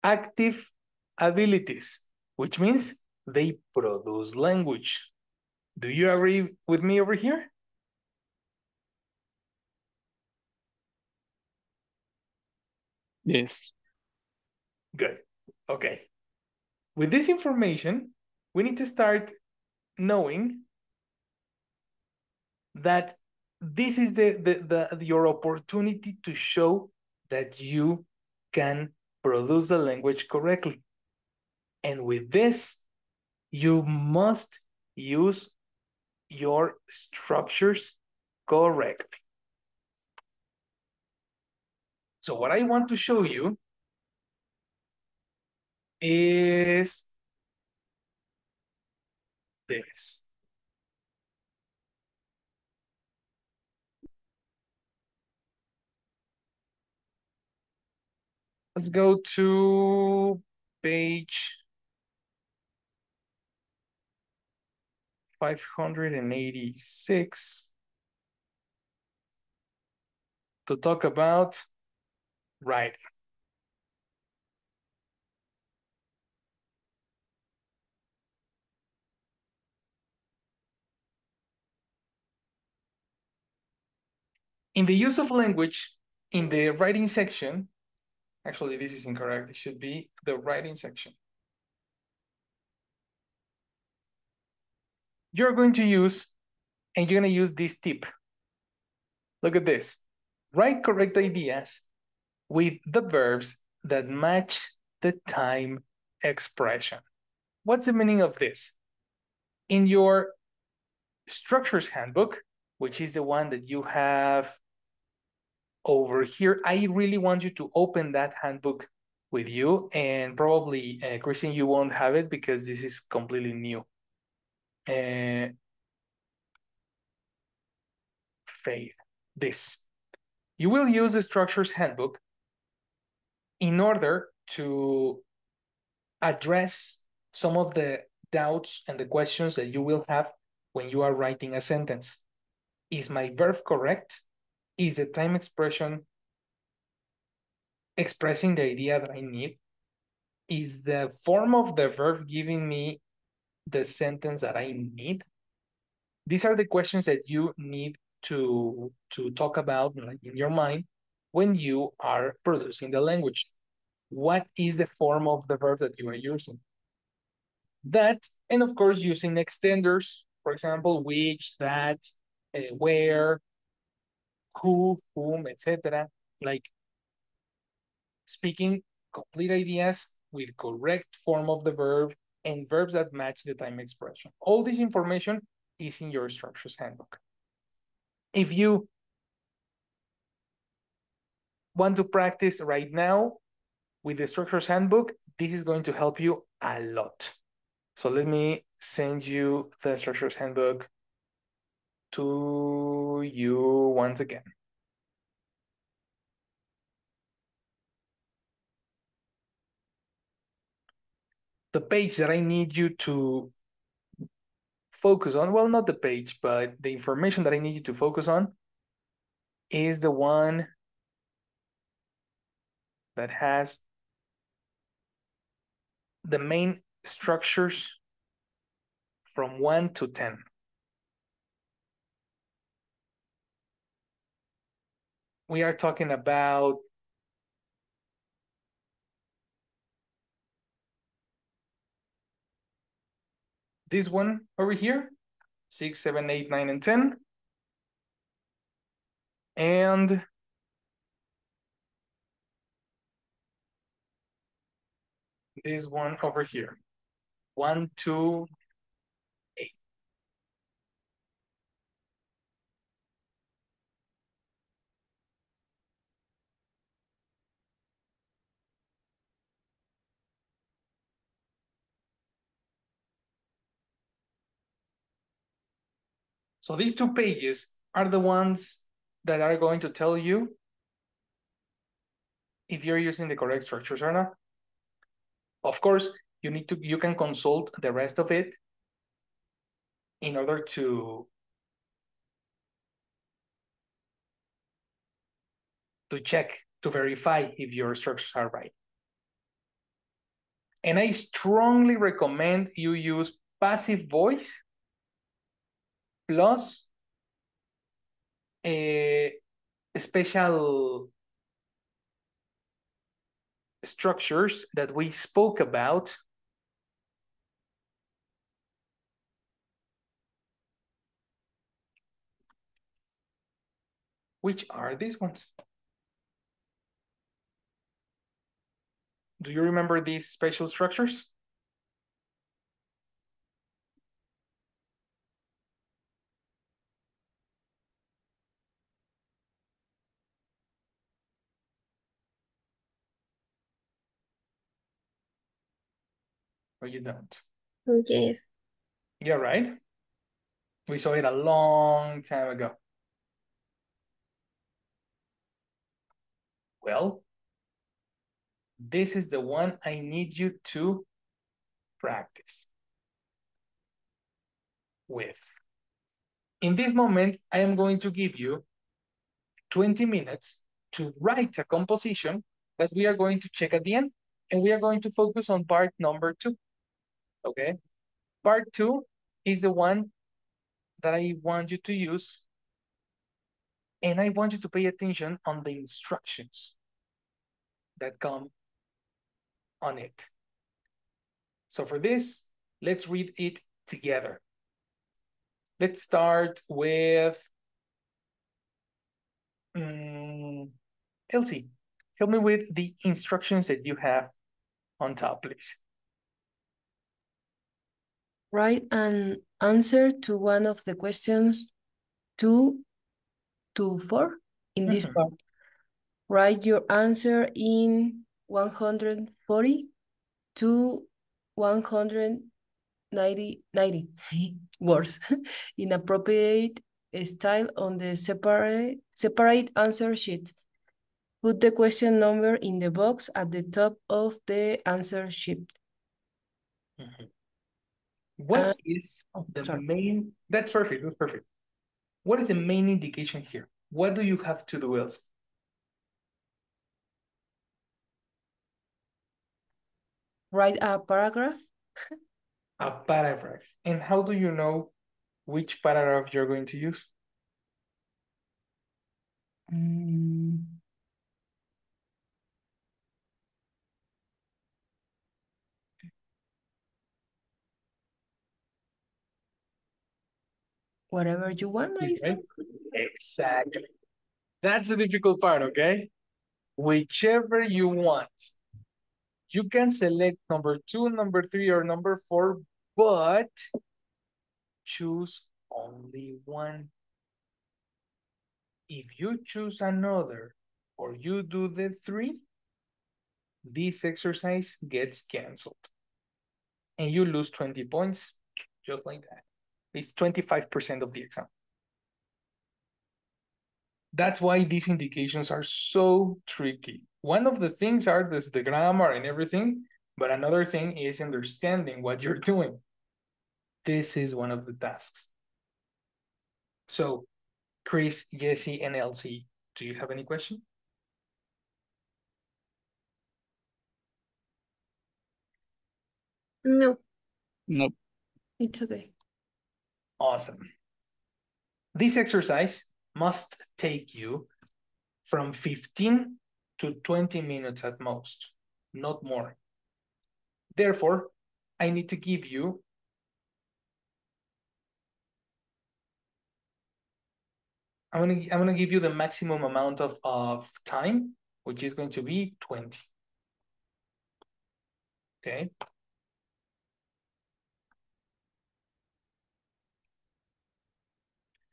active abilities, which means they produce language. Do you agree with me over here? Yes. Good. Okay. With this information, we need to start knowing that this is your opportunity to show that you can produce the language correctly. And with this, you must use your structures correctly. So what I want to show you is this. Let's go to page 586 to talk about writing. In the use of language, in the writing section, actually this is incorrect, it should be the writing section. You're going to use, and you're going to use this tip. Look at this. Write correct ideas with the verbs that match the time expression. What's the meaning of this? In your structures handbook, which is the one that you have over here, I really want you to open that handbook with you, and probably Christine, you won't have it because this is completely new. Faith, this. You will use the structures handbook in order to address some of the doubts and the questions that you will have when you are writing a sentence. Is my verb correct? Is the time expression expressing the idea that I need? Is the form of the verb giving me the sentence that I need? These are the questions that you need to talk about, like, in your mind when you are producing the language. What is the form of the verb that you are using? That, and of course, using extenders, for example, which, that, where, who, whom, etc. Like speaking complete ideas with correct form of the verb and verbs that match the time expression. All this information is in your structures handbook. If you want to practice right now with the structures handbook, this is going to help you a lot. So let me send you the structures handbook to you once again. The page that I need you to focus on, well, not the page, but the information that I need you to focus on is the one that has the main structures from 1 to 10. We are talking about this one over here, 6, 7, 8, 9, and 10. And this one over here, 1, 2, 8. So these two pages are the ones that are going to tell you if you're using the correct structures or not. Of course, you can consult the rest of it in order to check, to verify if your structures are right. And I strongly recommend you use passive voice plus a special structures that we spoke about. Which are these ones? Do you remember these special structures? Or you don't? Yes. Yeah, right? We saw it a long time ago. Well, this is the one I need you to practice with. In this moment, I am going to give you 20 minutes to write a composition that we are going to check at the end. And we are going to focus on part number 2, okay? Part 2 is the one that I want you to use, and I want you to pay attention on the instructions that come on it. So for this, let's read it together. Let's start with Elsie. Help me with the instructions that you have on top, please. Write an answer to one of the questions 2 to 4 in this part. Write your answer in 140 to 190 words in appropriate style on the separate answer sheet. Put the question number in the box at the top of the answer sheet. What is the sorry. main, that's perfect, that's perfect. What is the main indication here? What do you have to do else? Write a paragraph. A paragraph. And how do you know which paragraph you're going to use? Whatever you want, I Right? Exactly. That's the difficult part, okay? Whichever you want. You can select number 2, number 3, or number 4, but choose only one. If you choose another or you do the 3, this exercise gets canceled. And you lose 20 points just like that. It's 25% of the exam. That's why these indications are so tricky. One of the things are the grammar and everything, but another thing is understanding what you're doing. This is one of the tasks. So, Chris, Jesse, and Elsie, do you have any question? No. Nope. It's okay. Awesome. This exercise must take you from 15 to 20 minutes at most, not more. Therefore, I need to give you I'm gonna give you the maximum amount of time, which is going to be 20. Okay.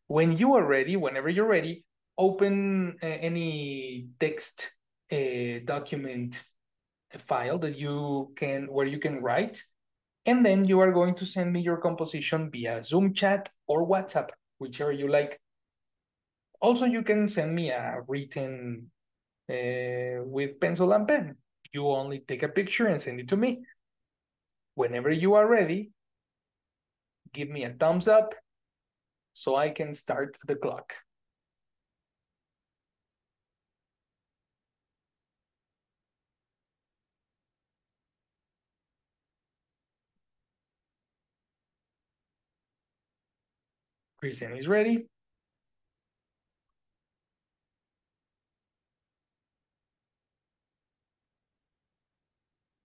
When you are ready, whenever you're ready, open any text document file that where you can write, and then you are going to send me your composition via Zoom chat or WhatsApp, whichever you like. Also, you can send me a written with pencil and pen. You only take a picture and send it to me. Whenever you are ready, give me a thumbs up so I can start the clock. Christian is ready.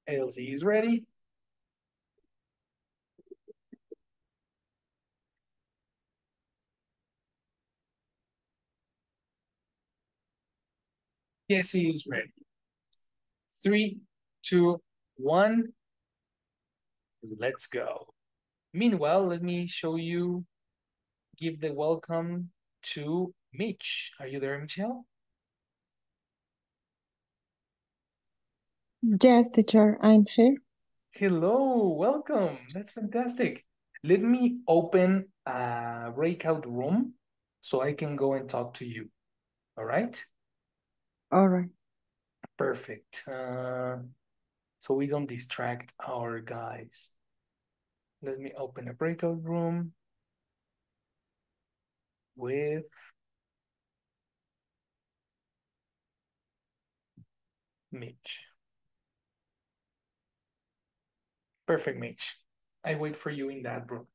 Elsie is ready. Cassie is ready. 3, 2, 1. Let's go. Meanwhile, let me show you, give the welcome to Mitch. Are you there, Michelle? Yes, teacher, I'm here. Hello, welcome. That's fantastic. Let me open a breakout room so I can go and talk to you. All right? All right. Perfect. So we don't distract our guys. Let me open a breakout room with Mitch. Perfect, Mitch. I wait for you in that room.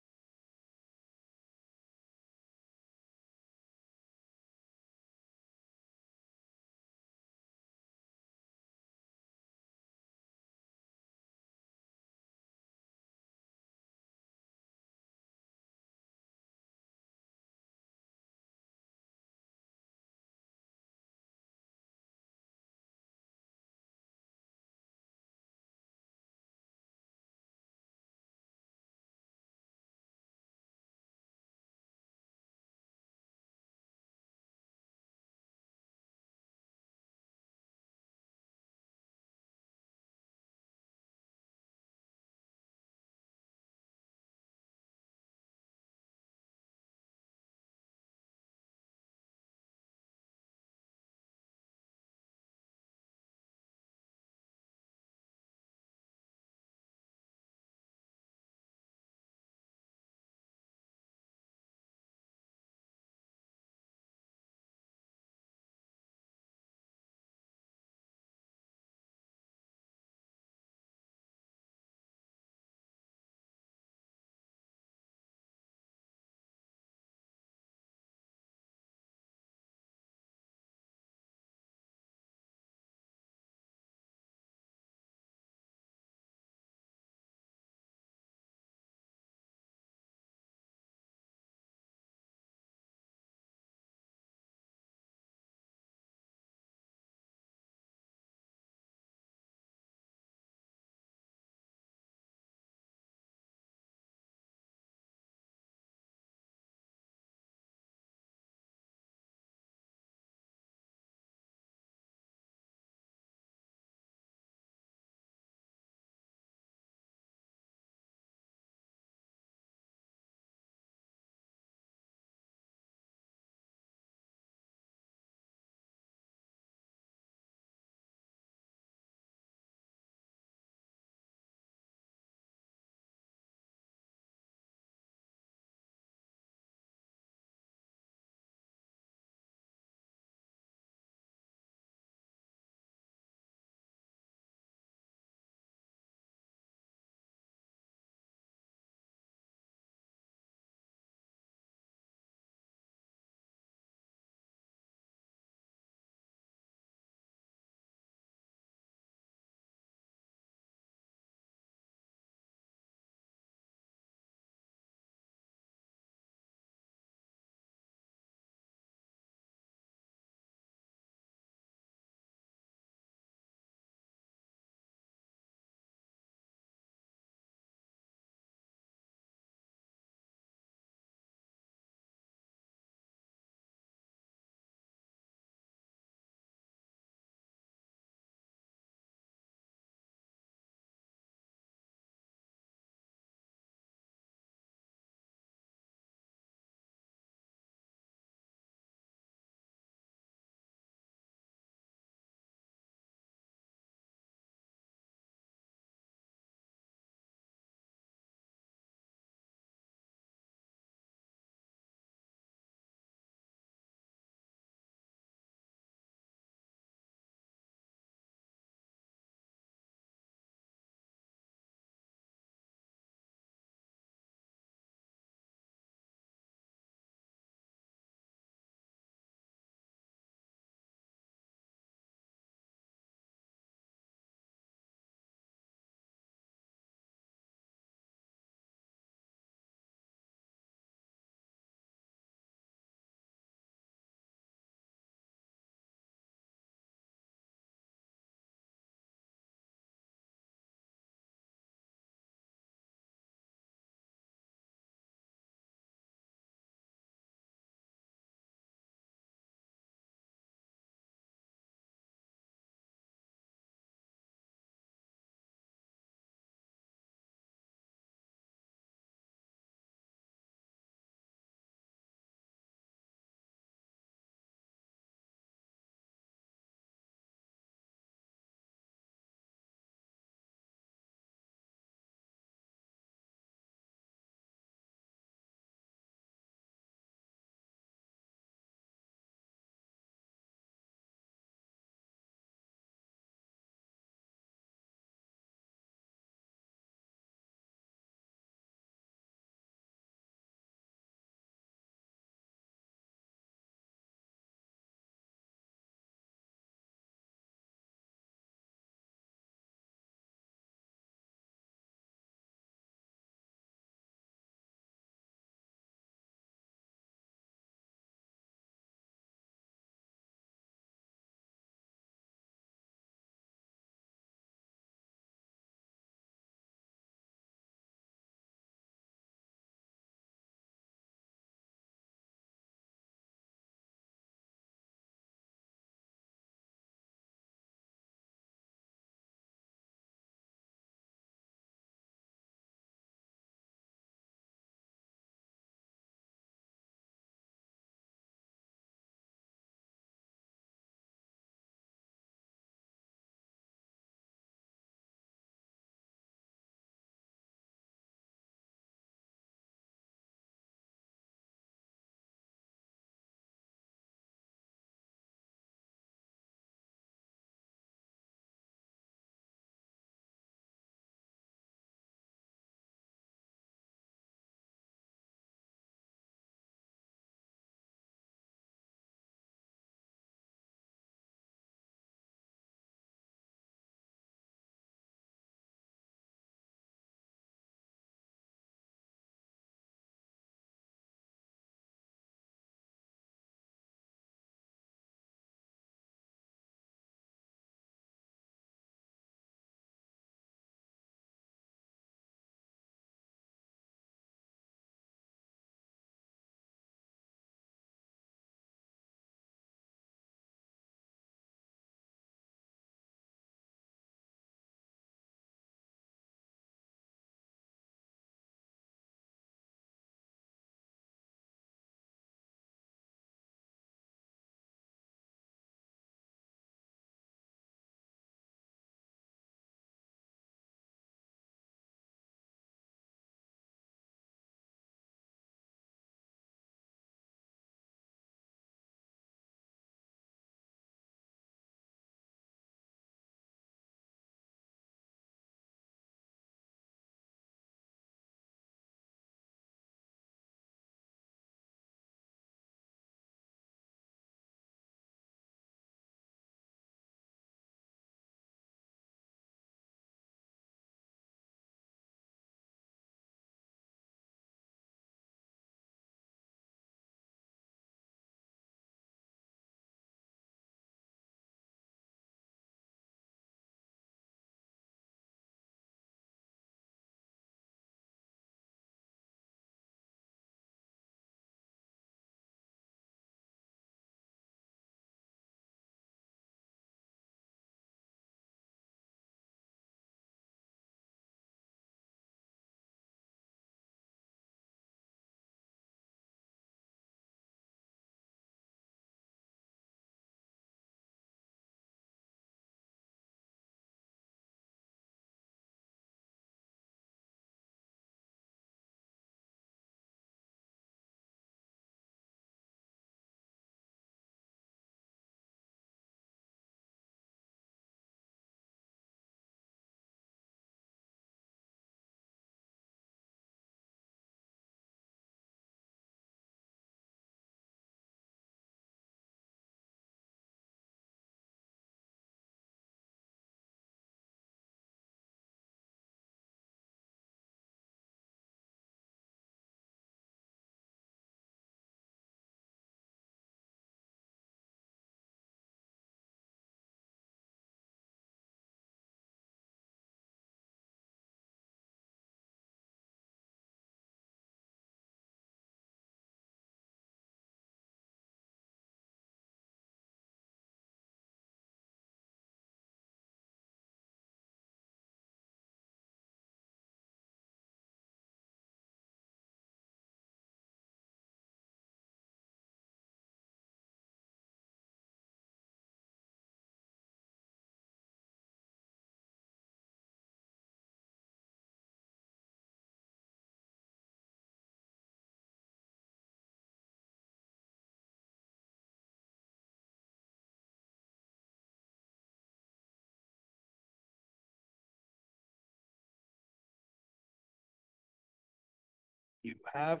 You have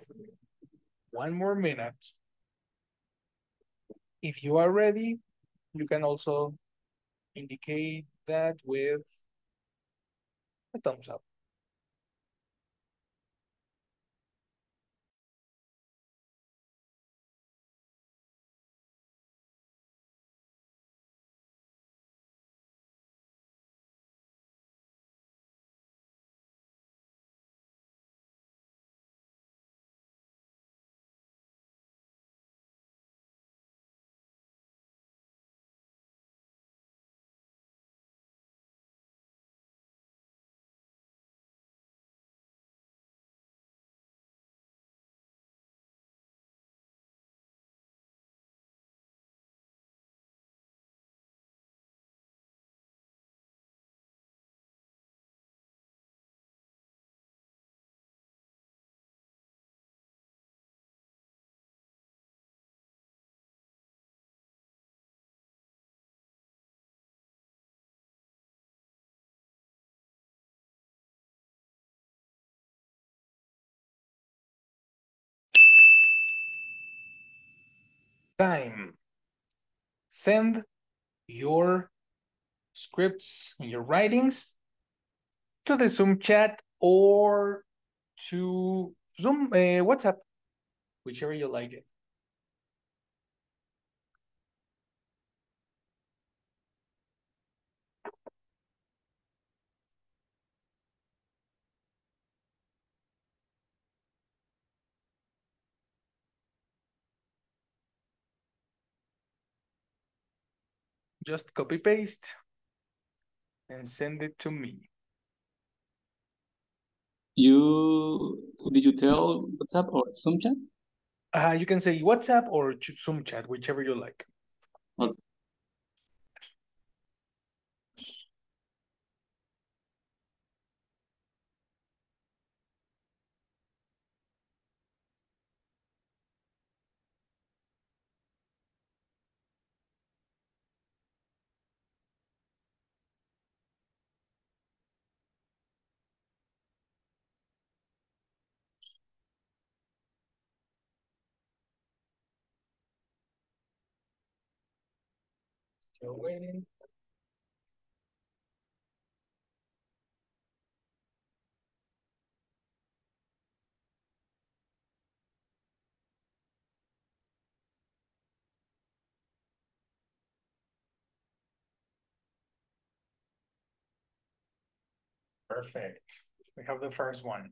1 more minute. If you are ready, you can also indicate that with a thumbs up. Time. Send your scripts and your writings to the Zoom chat or to Zoom, WhatsApp, whichever you like it. Just copy paste and send it to me. Did you tell WhatsApp or Zoom chat? You can say WhatsApp or Zoom chat, whichever you like. Okay. Still waiting. Perfect. We have the first one.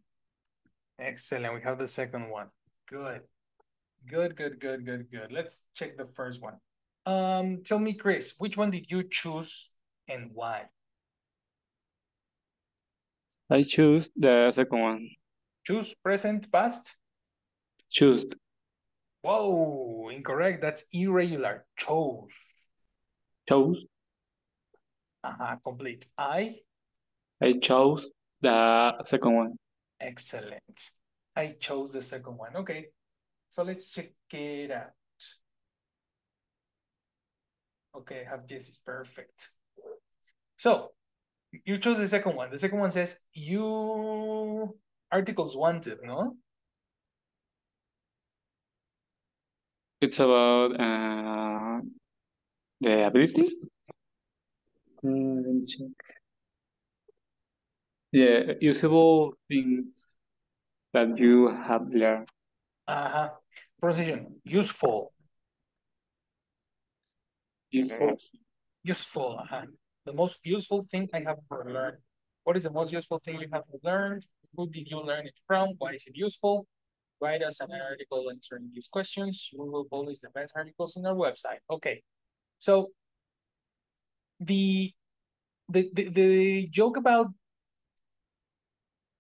Excellent. We have the second one. Good. Good. Let's check the first one. Tell me, Chris, which one did you choose and why? I choose the second one. Choose present, past? Choose. Whoa, incorrect. That's irregular. Chose. Chose. Complete. I chose the second one. Excellent. I chose the second one. Okay. So let's check it out. Okay, I have Jesse's perfect. So you chose the second one. The second one says you articles wanted, no? It's about the ability. Let me check. Yeah, usable things that you have learned. Pronunciation. Useful. Useful. Useful. The most useful thing I have ever learned. What is the most useful thing you have learned? Who did you learn it from? Why is it useful? Write us an article answering these questions. We will publish the best articles on our website. Okay. So the joke about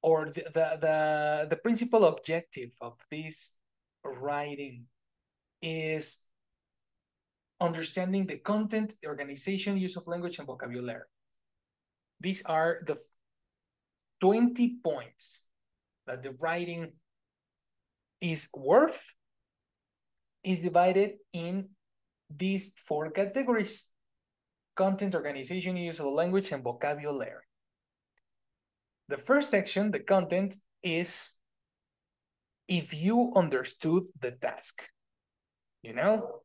or the principal objective of this writing is understanding the content, the organization, use of language, and vocabulary. These are the 20 points that the writing is worth, is divided in these 4 categories: content, organization, use of language, and vocabulary. The first section, the content, is if you understood the task, you know?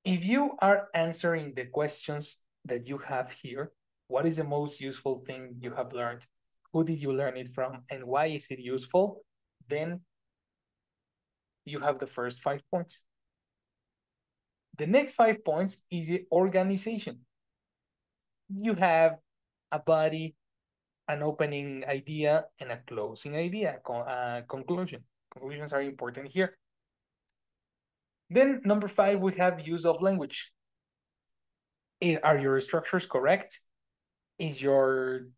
If you are answering the questions that you have here, what is the most useful thing you have learned? Who did you learn it from? And why is it useful? Then you have the first 5 points. The next 5 points is the organization. You have a body, an opening idea, and a closing idea, conclusion. Conclusions are important here. Then number 5, we have use of language. Are your structures correct? Is your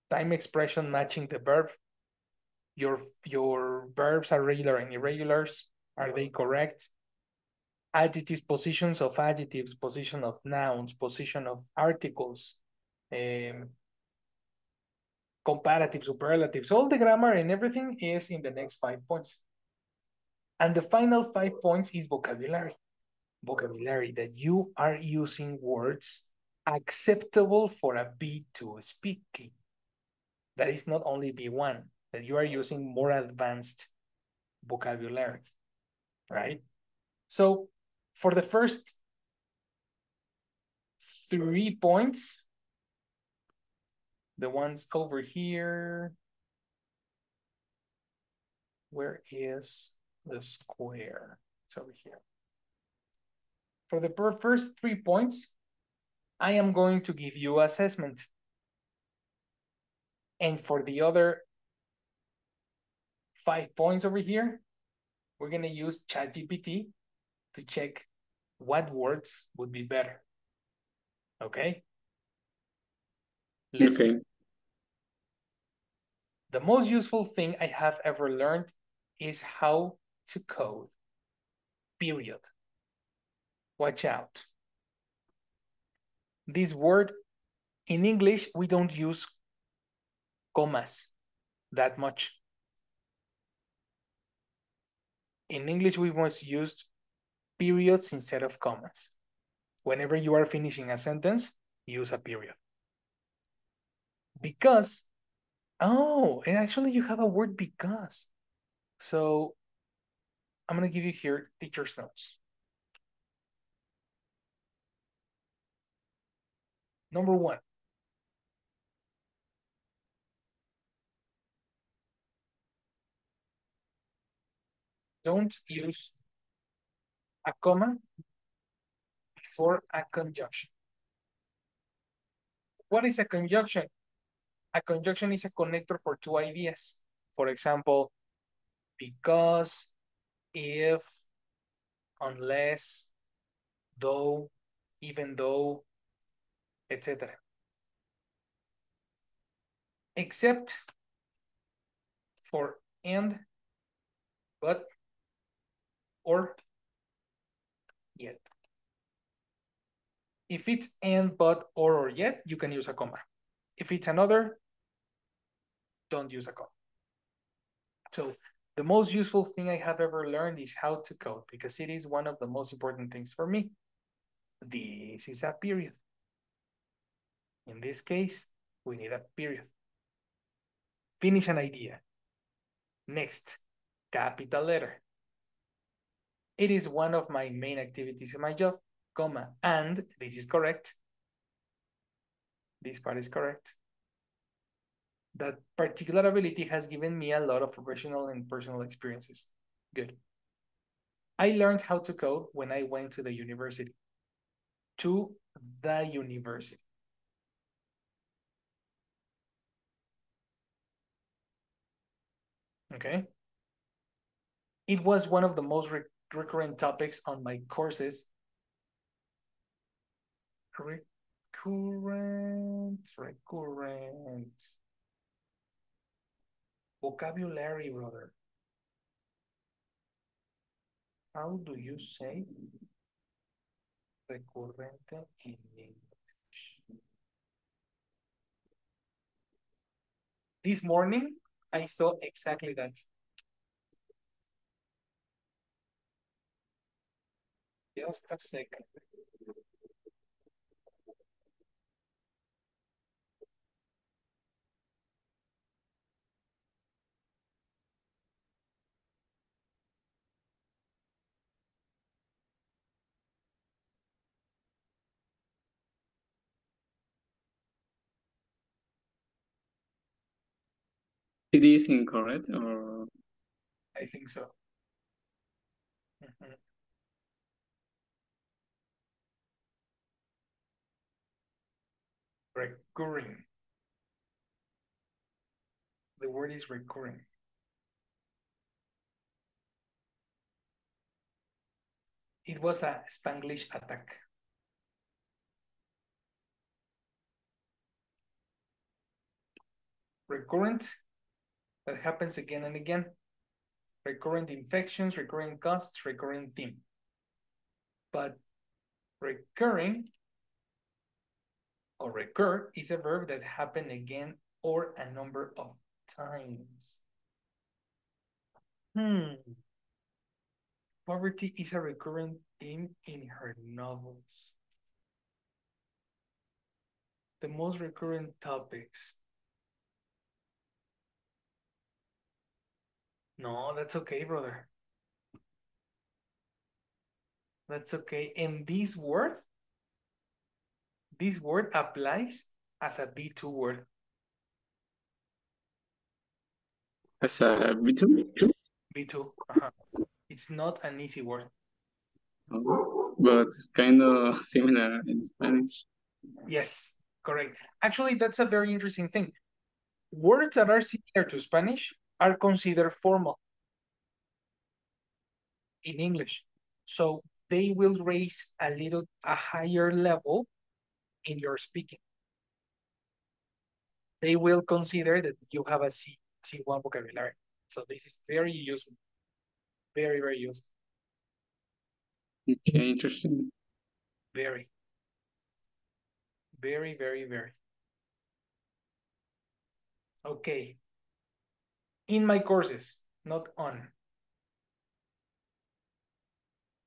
time expression matching the verb? Your verbs are regular and irregulars. Are they correct? Adjectives, positions of adjectives, position of nouns, position of articles, comparative, superlatives, all the grammar and everything is in the next 5 points. And the final 5 points is vocabulary. Vocabulary, that you are using words acceptable for a B2 speaking. That is not only B1, that you are using more advanced vocabulary, right? So for the first 3 points, the ones over here, where is the square? It's over here. For the first 3 points, I am going to give you assessment. And for the other 5 points over here, we're going to use ChatGPT to check what words would be better. Okay? Let's Okay. The most useful thing I have ever learned is how to code. Period. Watch out. This word, in English, we don't use commas that much. In English, we must use periods instead of commas. Whenever you are finishing a sentence, use a period. Because, oh, and actually you have a word because. So I'm going to give you here teacher's notes. Number 1. Don't use a comma before a conjunction. What is a conjunction? A conjunction is a connector for 2 ideas. For example, because, if, unless, though, even though, etc. Except for and, but, or, yet. If it's and, but, or yet, you can use a comma. If it's another, don't use a comma. So the most useful thing I have ever learned is how to code, because it is one of the most important things for me. This is a period. In this case, we need a period. Finish an idea. Next, capital letter. It is one of my main activities in my job, comma, and this is correct. This part is correct. That particular ability has given me a lot of professional and personal experiences. Good. I learned how to code when I went to the university. To the university. Okay. It was one of the most recurrent topics on my courses. Recurrent. Vocabulary, brother. How do you say recurrente in English? This morning, I saw exactly that. Just a second. It is incorrect, or I think so. Recurring. The word is recurring. It was a Spanglish attack. Recurrent, that happens again and again. Recurrent infections, recurring costs, recurring theme. But recurring or recur is a verb that happen again or a number of times. Poverty is a recurrent theme in her novels. The most recurrent topics. No, that's okay, brother. That's okay. And this word applies as a B2 word. as a B2? B2. It's not an easy word. But it's kind of similar in Spanish. Yes, correct. Actually, that's a very interesting thing. Words that are similar to Spanish are considered formal in English. So they will raise a higher level in your speaking. They will consider that you have a C1 vocabulary. So this is very useful. Very, very useful. Okay, interesting. Very. Very, very, very. Okay. In my courses, not on.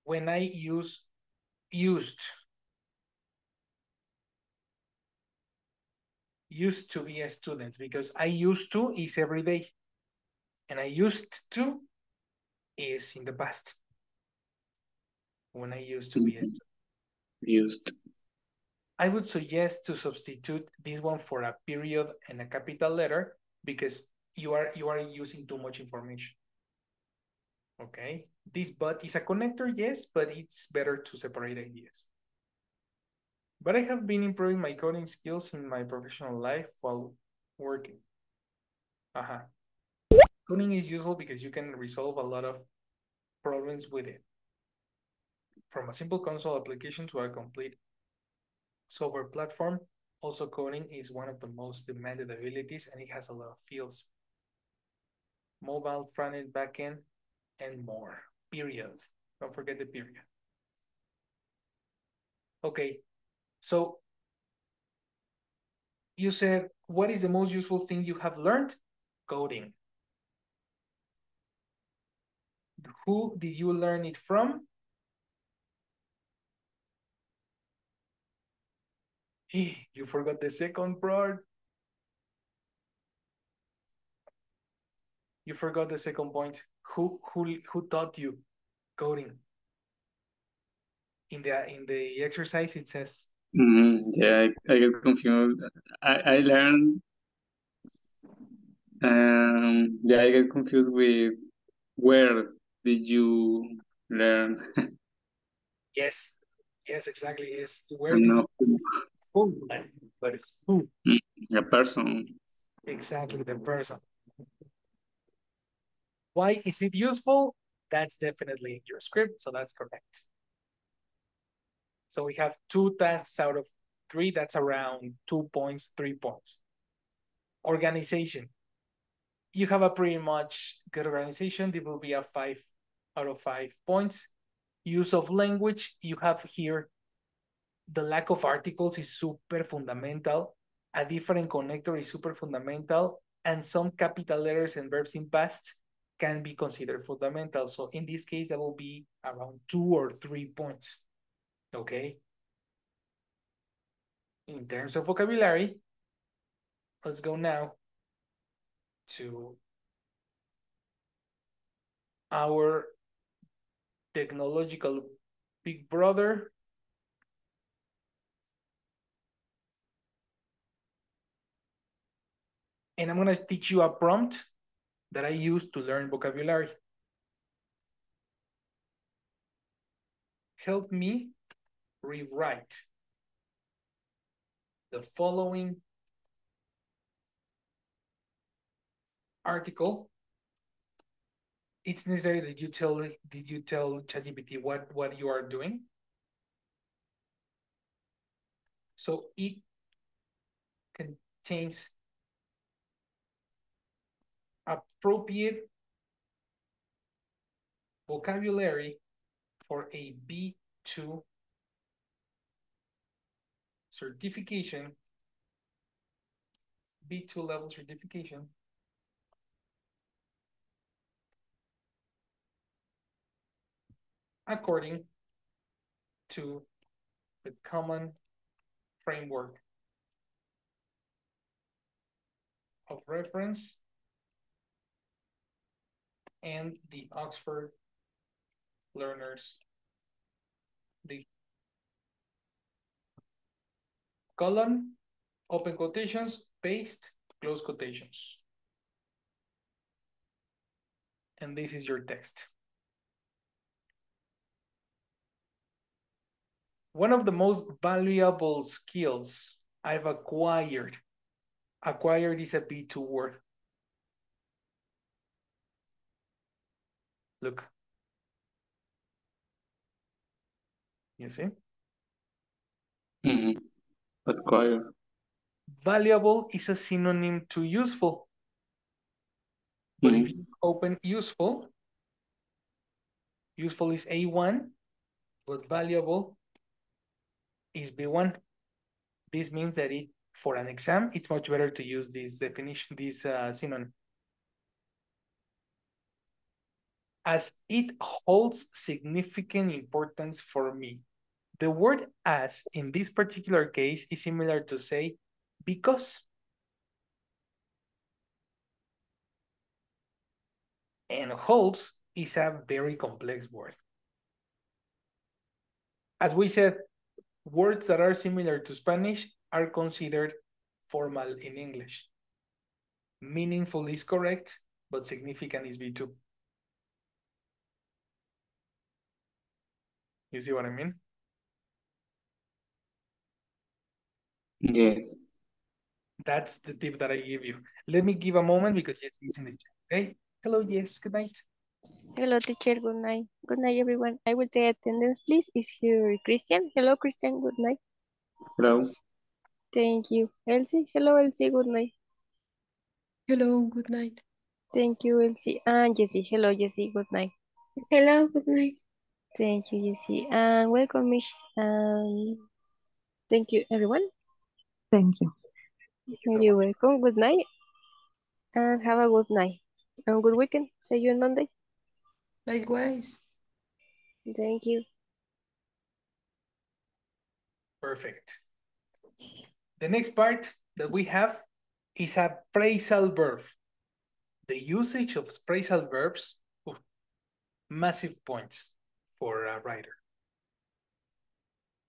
When I use used to be a student, because I used to is every day. And I used to is in the past. When I used to be a student. Used. I would suggest to substitute this one for a period and a capital letter because you are using too much information. Okay, this but is a connector, yes, but it's better to separate ideas. But I have been improving my coding skills in my professional life while working. Coding is useful because you can resolve a lot of problems with it. From a simple console application to a complete software platform, also coding is one of the most demanded abilities and it has a lot of fields. Mobile, front-end, back-end, and more, period. Don't forget the period. Okay, so you said, what is the most useful thing you have learned? Coding. Who did you learn it from? You forgot the second part. You forgot the second point. Who taught you coding? In the exercise, it says. Yeah, I get confused. I learned. Yeah, I get confused with where did you learn? Yes, exactly. Yes, where And did not you who? But who? a person. Exactly, the person. Why is it useful? That's definitely in your script, so that's correct. So we have 2 tasks out of 3. That's around 2 points, 3 points. Organization. You have a pretty much good organization. It will be a 5 out of 5 points. Use of language. You have here the lack of articles is super fundamental. A different connector is super fundamental. And some capital letters and verbs in past can be considered fundamental. So in this case, that will be around 2 or 3 points. Okay. In terms of vocabulary, let's go now to our technological big brother. And I'm going to teach you a prompt that I use to learn vocabulary. Help me rewrite the following article. It's necessary that you tell ChatGPT what you are doing. So it contains appropriate vocabulary for a B2 certification, B2 level certification, according to the common framework of reference and the Oxford Learners Dictionary. Colon, open quotations, paste, close quotations. And this is your text. One of the most valuable skills I've acquired is a B2 word. Look. You see? Acquire. Valuable is a synonym to useful. But if you open useful is A1, but valuable is B1. This means that for an exam, it's much better to use this definition, this synonym. As it holds significant importance for me. The word as in this particular case is similar to say because. And holds is a very complex word. As we said, words that are similar to Spanish are considered formal in English. Meaningful is correct, but significant is B2. You see what I mean? Yes. That's the tip that I give you. Let me give a moment because yes, it's in the chat. Okay. Hello, yes, good night. Hello, teacher. Good night. Good night, everyone. I will take attendance, please. Is here Christian? Hello, Christian. Good night. Hello. Thank you. Elsie? Hello, Elsie. Good night. Hello, good night. Thank you, Elsie. And Jessie. Hello, Jessie. Good night. Hello, good night. Thank you, Jessie. And welcome, Mish. Thank you, everyone. Thank you. You're welcome. Good night. And have a good night. And good weekend. See you on Monday. Likewise. Thank you. Perfect. The next part that we have is a phrasal verb. The usage of phrasal verbs, massive points for a writer.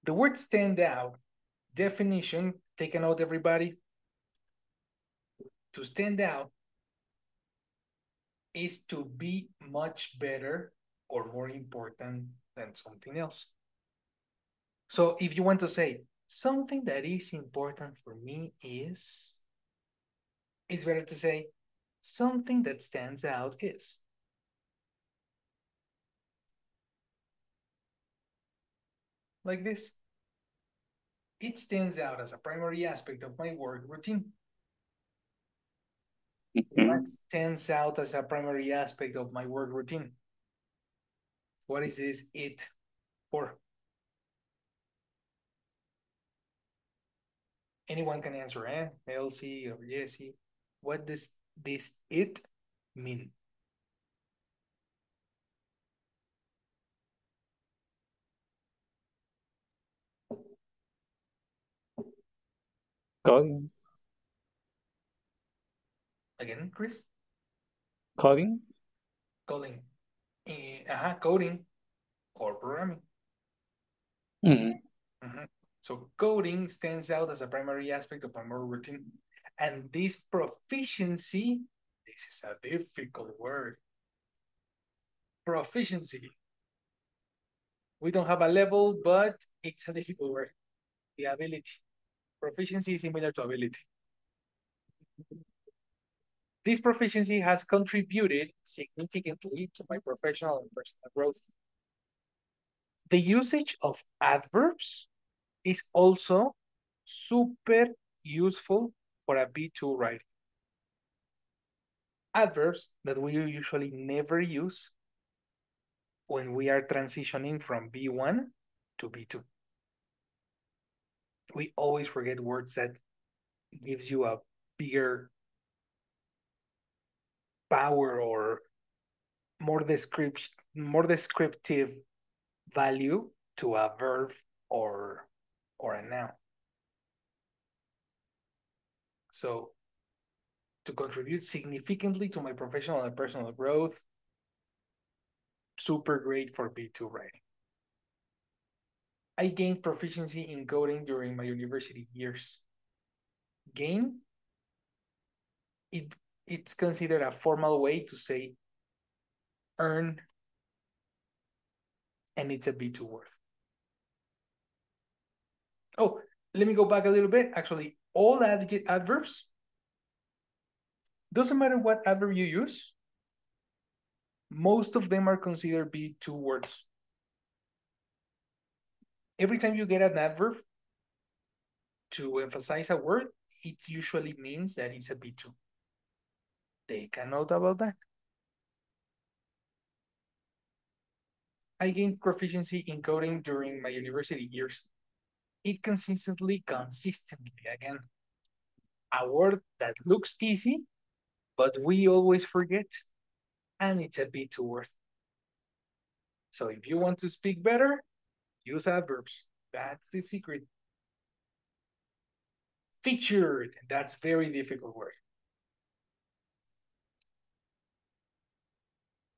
The word stand out, definition, take a note everybody. To stand out is to be much better or more important than something else. So if you want to say, something that is important for me is, it's better to say, something that stands out is. Like this. It stands out as a primary aspect of my work routine. What stands out as a primary aspect of my work routine? What is this it for? Anyone can answer, Elsie or Jessie. What does this it mean? Coding. Again, Chris? Coding. Coding. Coding or programming. So coding stands out as a primary aspect of my work routine. And this proficiency, the This is a difficult word. Proficiency. We don't have a level, but it's a difficult word. The ability. Proficiency is similar to ability. This proficiency has contributed significantly to my professional and personal growth. The usage of adverbs is also super useful for a B2 writing. Adverbs that we usually never use when we are transitioning from B1 to B2. We always forget words that gives you a bigger power or more descriptive value to a verb or a noun. So to contribute significantly to my professional and personal growth, super great for B2 writing. I gained proficiency in coding during my university years. Gain, it's considered a formal way to say earn, and it's a B2 word. Oh, let me go back a little bit. Actually, all adverbs, doesn't matter what adverb you use, most of them are considered B2 words. Every time you get an adverb to emphasize a word, it usually means that it's a B2. Take a note about that. I gained proficiency in coding during my university years. It consistently, again, a word that looks easy, but we always forget, and it's a B2 word. So if you want to speak better, use adverbs. That's the secret. Featured, that's very difficult word.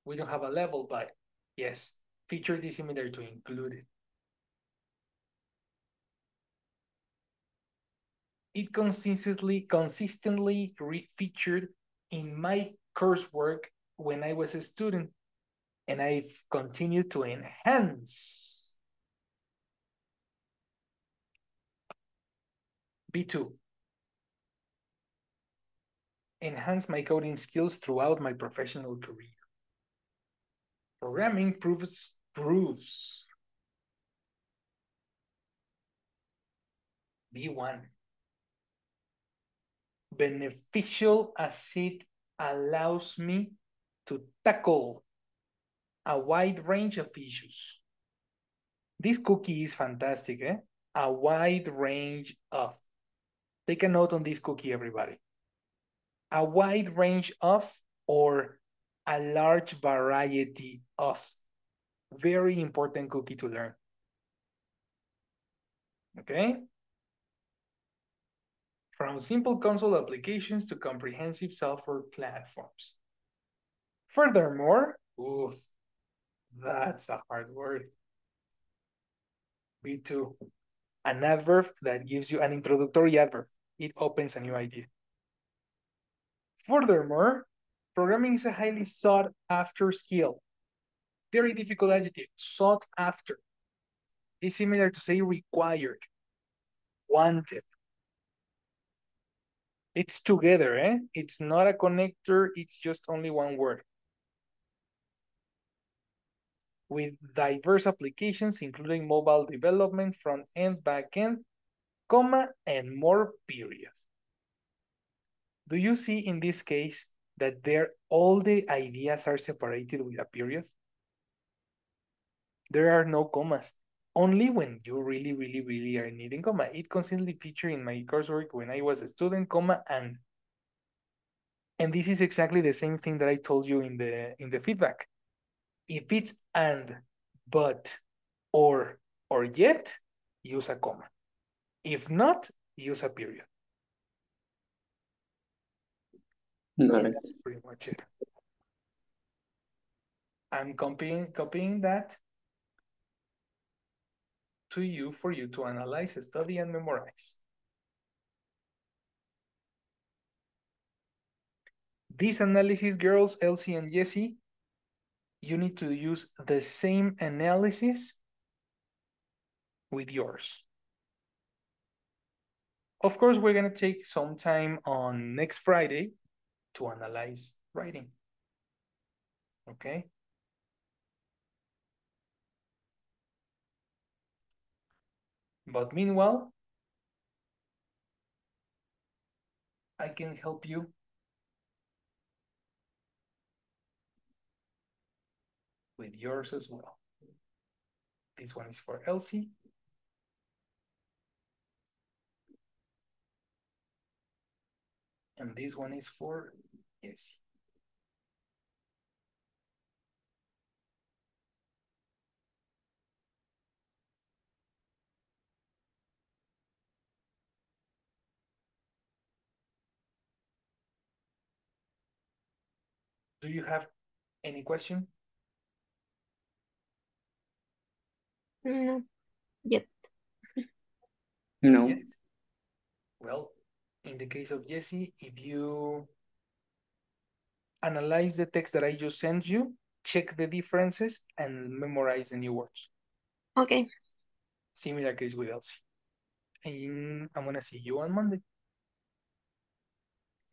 We don't have a level, but yes, featured is similar to included. It consistently featured in my coursework when I was a student, and I've continued to enhance. B2. Enhance my coding skills throughout my professional career. Programming proves. B1. Beneficial as it allows me to tackle a wide range of issues. This cookie is fantastic, eh? A wide range of. Take a note on this cookie, everybody. A wide range of, or a large variety of. Very important cookie to learn. Okay? From simple console applications to comprehensive software platforms. Furthermore, oof, that's a hard word. B2, an adverb that gives you an introductory adverb. It opens a new idea. Furthermore, programming is a highly sought after skill. Very difficult adjective, sought after. It's similar to say required, wanted. It's together, eh? It's not a connector, it's just only one word. With diverse applications, including mobile development, front-end, back-end, comma, and more, period. Do you see in this case that all the ideas are separated with a period? There are no commas. Only when you really, really, really are needing comma. It constantly featured in my coursework when I was a student, comma, and. And this is exactly the same thing that I told you in the feedback. If it's and, but, or yet, use a comma. If not, use a period. Got it. That's pretty much it. I'm copying that to you for you to analyze, study, and memorize. This analysis, girls, Elsie and Jessie, you need to use the same analysis with yours. Of course, we're going to take some time on next Friday to analyze writing. Okay? But meanwhile, I can help you with yours as well. This one is for Elsie. And this one is for Jessie. Do you have any question? No, yet. No. Yes. Well, in the case of Jessie, if you analyze the text that I just sent you, check the differences and memorize the new words. Okay. Similar case with Elsie. And I'm gonna see you on Monday.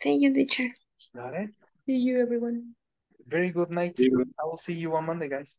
See you, teacher. Got it? See you, everyone. Very good night. You- I will see you on Monday, guys.